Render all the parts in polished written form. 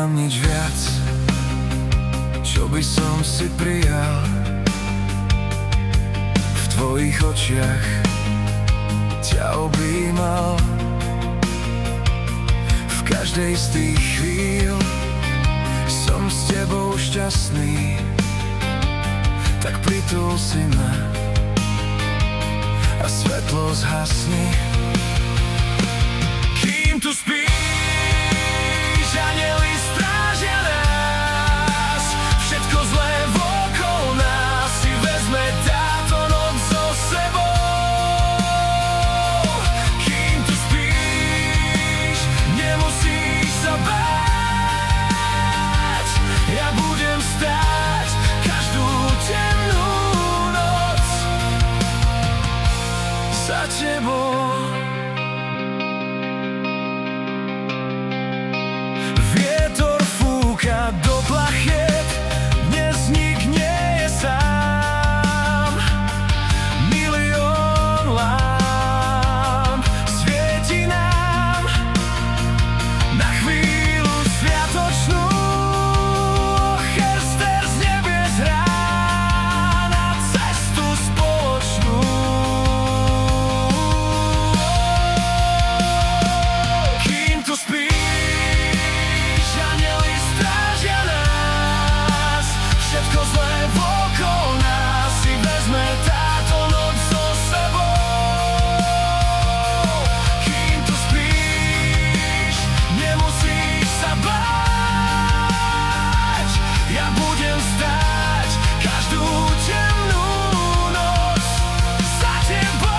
Nemám nič viac, čo by som si prijal. V tvojich očiach ťa objímal. V každej z tých chvíľ som s tebou šťastný. Tak pritul si ma a svetlo zhasni. Kým tu spíš, anjeli strážia nás. Všetko zlé vokol nás si vezme táto noc so sebou. Kým tu spíš, nemusíš sa báť. Ja budem stáť každú temnú noc za tebou. Do plachiet dnes nik nie je sám. Milión lámp svieti nám na chvíľu sviatočnú. Orchester z nebies hrá na cestu spoločnú. Kým tu spíš, všetko zlé vokol nás si vezme táto noc so sebou. Kým tu spíš, nemusíš sa báť. Ja budem stáť každú temnú noc za tebou.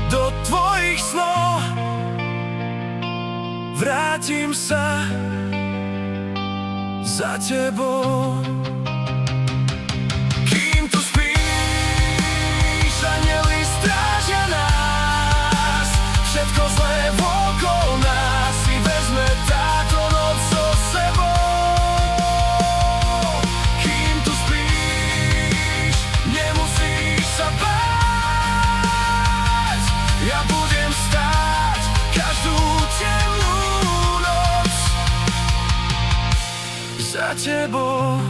Do tvojich snov vrátim sa za tebou. Kým tu spíš, anjeli strážia nás. Všetko zlé vokol nás si vezme táto noc so sebou. Kým tu spíš, nemusíš sa báť. Ja budem stáť každú temnú noc za tebou.